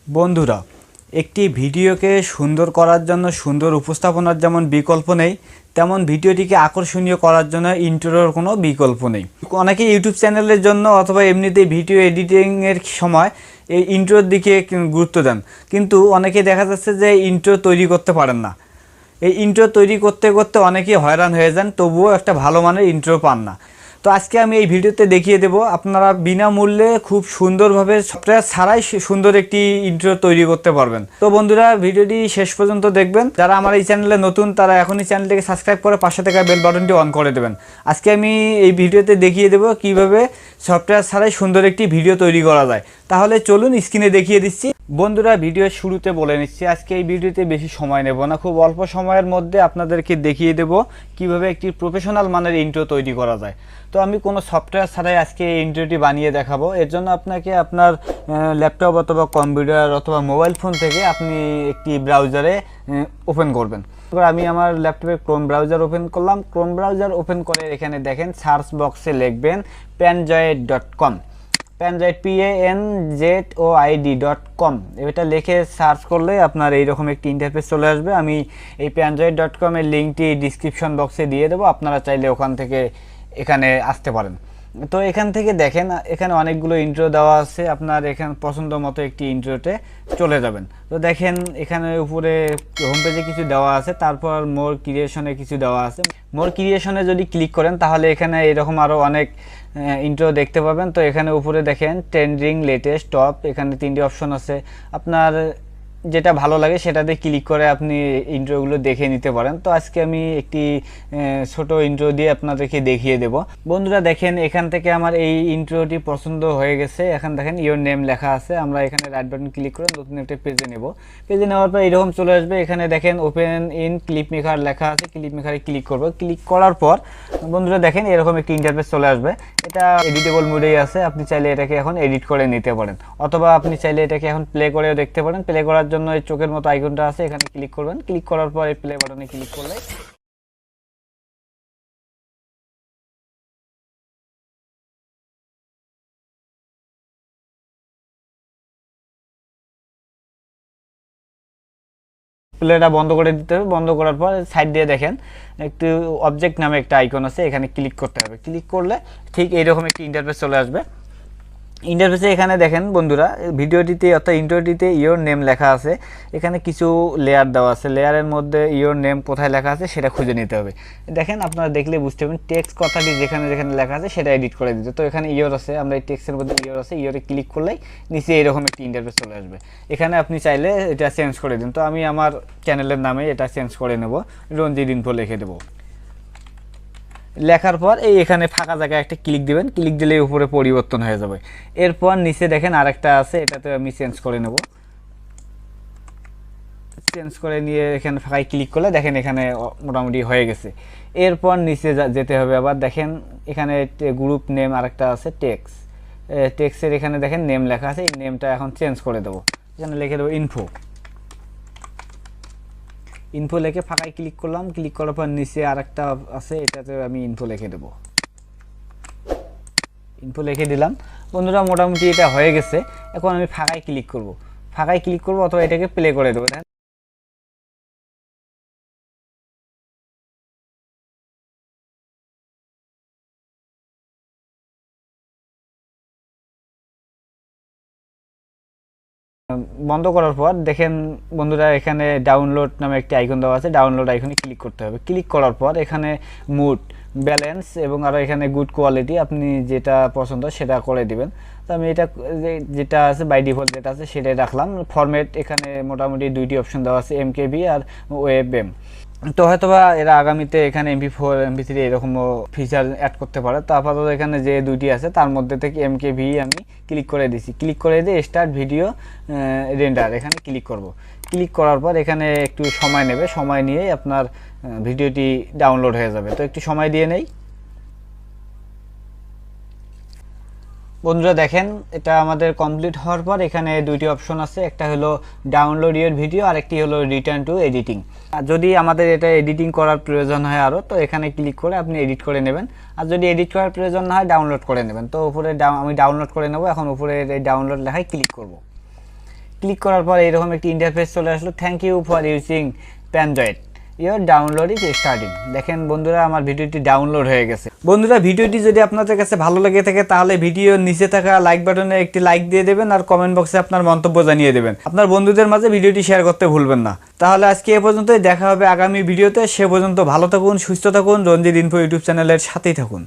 বন্ধুরা, একটি ভিডিওকে সুন্দর করার জন্য সুন্দর উপস্থাপনার যেমন বিকল্প নেই, তেমন ভিডিওটিকে আকর্ষণীয় করার জন্য ইন্ট্রোর কোনো বিকল্প নেই। অনেকে ইউটিউব চ্যানেলের জন্য অথবা এমনিতেই ভিডিও এডিটিংয়ের সময় এই ইন্ট্রোর দিকে গুরুত্ব দেন, কিন্তু অনেকে দেখা যাচ্ছে যে ইন্ট্রো তৈরি করতে পারেন না। এই ইন্ট্রো তৈরি করতে করতে অনেকেই হয়রান হয়ে যান, তবুও একটা ভালো মানের ইন্ট্রো পান না। তো আজকে আমি এই ভিডিওতে দেখিয়ে দেব আপনারা বিনামূল্যে খুব সুন্দরভাবে সফটওয়্যার ছাড়াই সুন্দর একটি ইন্ট্রো তৈরি করতে পারবেন। তো বন্ধুরা, ভিডিওটি শেষ পর্যন্ত দেখবেন। যারা আমার এই চ্যানেলে নতুন তারা এখনই চ্যানেলটিকে সাবস্ক্রাইব করে পাশে থাকা বেল বাটনটি অন করে দেবেন। আজকে আমি এই ভিডিওতে দেখিয়ে দেব কিভাবে সফটওয়্যার ছাড়াই সুন্দর একটি ভিডিও তৈরি করা যায়। তাহলে চলুন স্ক্রিনে দেখিয়ে দিচ্ছি। বন্ধুরা, ভিডিওর শুরুতে বলে নিচ্ছি আজকে এই ভিডিওতে বেশি সময় নেব না, খুব অল্প সময়ের মধ্যে আপনাদেরকে দেখিয়ে দেব কিভাবে একটি প্রফেশনাল মানের ইন্ট্রো তৈরি করা যায়। তো আমি কোনো সফটওয়্যার ছাড়াই আজকে এই ইন্ট্রোটি বানিয়ে দেখাবো। এর জন্য আপনাকে আপনার ল্যাপটপ অথবা কম্পিউটার অথবা মোবাইল ফোন থেকে আপনি একটি ব্রাউজারে ওপেন করবেন। এবার আমি আমার ল্যাপটপে ক্রোম ব্রাউজার ওপেন করলাম। ক্রোম ব্রাউজার ওপেন করে এখানে দেখেন সার্চ বক্সে লিখবেন panzoid.com, panzoid panzoid.com। এটা লিখে সার্চ করলে আপনার এইরকম একটি ইন্টারফেস চলে আসবে। আমি এই panzoid.com এর লিঙ্কটি ডিসক্রিপশন বক্সে দিয়ে দেবো, আপনারা চাইলে ওখান থেকে এখানে আসতে পারেন। তো এখান থেকে দেখেন এখানে অনেকগুলো ইন্ট্রো দেওয়া আছে, আপনার এখানে পছন্দ মতো একটি ইন্ট্রোতে চলে যাবেন। তো দেখেন এখানে উপরে হোম পেজে কিছু দেওয়া আছে, তারপর মোর ক্রিয়েশনে কিছু দেওয়া আছে। মোর ক্রিয়েশনে যদি ক্লিক করেন তাহলে এখানে এরকম আরও অনেক ইন্ট্রো দেখতে পাবেন। তো এখানে উপরে দেখেন ট্রেন্ডিং, লেটেস্ট, টপ, এখানে তিনটি অপশন আছে। আপনার যেটা ভালো লাগে সেটাতে ক্লিক করে আপনি ইন্ট্রোগুলো দেখে নিতে পারেন। তো আজকে আমি একটি ছোট ইন্ট্রো দিয়ে আপনাদেরকে দেখিয়ে দেব। বন্ধুরা দেখেন এখান থেকে আমার এই ইন্ট্রোটি পছন্দ হয়ে গেছে। এখন দেখেন ইওর নেম লেখা আছে, আমরা এখানে রাইট বাটন ক্লিক করে নতুন একটা পেজে নেব। পেজে নেওয়ার পর এরকম চলে আসবে। এখানে দেখেন ওপেন ইন ক্লিপ মেকার লেখা আছে, ক্লিপ মেকারে ক্লিক করব। ক্লিক করার পর বন্ধুরা দেখেন এরকম একটি ইন্টারফেস চলে আসবে। এটা এডিটেবল মোডেই আছে, আপনি চাইলে এটাকে এখন এডিট করে নিতে পারেন, অথবা আপনি চাইলে এটাকে এখন প্লে করেও দেখতে পারেন। প্লে করার জন্য এই চোখের মতো আইকনটা আছে, এখানে ক্লিক করবেন। ক্লিক করার পর এই প্লে বাটনে ক্লিক করলে প্লেটা বন্ধ করে দিতে হবে। বন্ধ করার পর সাইড দিয়ে দেখেন একটু অবজেক্ট নামে একটা আইকন আছে, এখানে ক্লিক করতে হবে। ক্লিক করলে ঠিক এইরকম একটি ইন্টারফেস চলে আসবে। ইন্টারফেসে এখানে দেখেন বন্ধুরা ভিডিওটিতে অর্থাৎ ইন্ট্রোটিতে ইওর নেম লেখা আছে, এখানে কিছু লেয়ার দেওয়া আছে। লেয়ারের মধ্যে ইওর নেম কোথায় লেখা আছে সেটা খুঁজে নিতে হবে। দেখেন আপনারা দেখলে বুঝতে পারবেন টেক্সট কথাটি যেখানে যেখানে লেখা আছে সেটা এডিট করে দিতে। তো এখানে ইওর আছে, আমরা এই টেক্সটের মধ্যে ইওর আছে, ইওরে ক্লিক করলেই নিচে এরকম একটি ইন্টারফেস চলে আসবে। এখানে আপনি চাইলে এটা চেঞ্জ করে দিন। তো আমি আমার চ্যানেলের নামে এটা চেঞ্জ করে নেব, রঞ্জিত ইনফো লিখে দেবো। লেখার পর এই এখানে ফাঁকা জায়গায় একটা ক্লিক দিবেন, ক্লিক দিলে উপরে পরিবর্তন হয়ে যাবে। এরপর নিচে দেখেন আরেকটা আছে, এটাতে আমি চেঞ্জ করে নেব। চেঞ্জ করে নিয়ে এখানে ফাঁকায় ক্লিক করলে দেখেন এখানে মোটামুটি হয়ে গেছে। এরপর নিচে যেতে হবে। আবার দেখেন এখানে গ্রুপ নেম আরেকটা আছে, টেক্সের এখানে দেখেন নেম লেখা আছে, এই নেমটা এখন চেঞ্জ করে দেবো। এখানে লিখে দেবো ইনফো লিখে ফাঁকায় ক্লিক করলাম। ক্লিক করার পর নিচে আরেকটা আছে, এটাতে আমি ইনফো লিখে দেবো। ইনফো লিখে দিলাম। বন্ধুরা মোটামুটি এটা হয়ে গেছে। এখন আমি ফাঁকায় ক্লিক করব, অথবা এটাকে প্লে করে দেবো। বন্ধ করার পর দেখেন বন্ধুরা এখানে ডাউনলোড নামে একটি আইকন দেওয়া আছে, ডাউনলোড আইকনে ক্লিক করতে হবে। ক্লিক করার পর এখানে মুড, ব্যালেন্স এবং আরও এখানে গুড কোয়ালিটি আপনি যেটা পছন্দ সেটা করে দিবেন। তো আমি এটা যেটা আছে বাই ডিফল্ট যেটা আছে সেটাই রাখলাম। ফরম্যাট এখানে মোটামুটি দুইটি অপশন দেওয়া আছে, এমকেবি আর ওয়েবএম। তো হয়তোবা এরা আগামীতে এখানে MP4 MP3 এরকমও ফিচার অ্যাড করতে পারে। তো আপাতত এখানে যে দুইটি আছে তার মধ্যে থেকে MKV আমি ক্লিক করে দিছি। ক্লিক করে দিয়ে স্টার্ট ভিডিও রেন্ডার এখানে ক্লিক করব। ক্লিক করার পর এখানে একটু সময় নেবে, সময় নিয়ে আপনার ভিডিওটি ডাউনলোড হয়ে যাবে। তো একটু সময় দিয়ে নেই। বন্ধুরা দেখেন এটা আমাদের কমপ্লিট হওয়ার পর এখানে দুইটি অপশন আছে, একটা হলো ডাউনলোড ইওর ভিডিও আর একটি হলো রিটার্ন টু এডিটিং। যদি আমাদের এটা এডিটিং করার প্রয়োজন হয় আরও, তো এখানে ক্লিক করে আপনি এডিট করে নেবেন। আর যদি এডিট করার প্রয়োজন না হয় ডাউনলোড করে নেবেন। তো উপরে আমি ডাউনলোড করে নেব। এখন উপরে এই ডাউনলোড লেখায় ক্লিক করব। ক্লিক করার পর এরকম একটি ইন্টারফেস চলে আসলো, thank you for using Pandroid, your download is starting. দেখেন বন্ধুরা আমার ভিডিওটি ডাউনলোড হয়ে গেছে। বন্ধুরা ভিডিওটি যদি আপনাদের কাছে ভালো লেগে থাকে তাহলে ভিডিওর নিচে থাকা লাইক বাটনে একটি লাইক দিয়ে দেবেন আর কমেন্ট বক্সে আপনার মন্তব্য জানিয়ে দেবেন। আপনার বন্ধুদের মাঝে ভিডিওটি শেয়ার করতে ভুলবেন না। তাহলে আজকে এ পর্যন্তই, দেখা হবে আগামী ভিডিওতে। সে পর্যন্ত ভালো থাকুন, সুস্থ থাকুন, রঞ্জিত ইনফো ইউটিউব চ্যানেলের সাথেই থাকুন।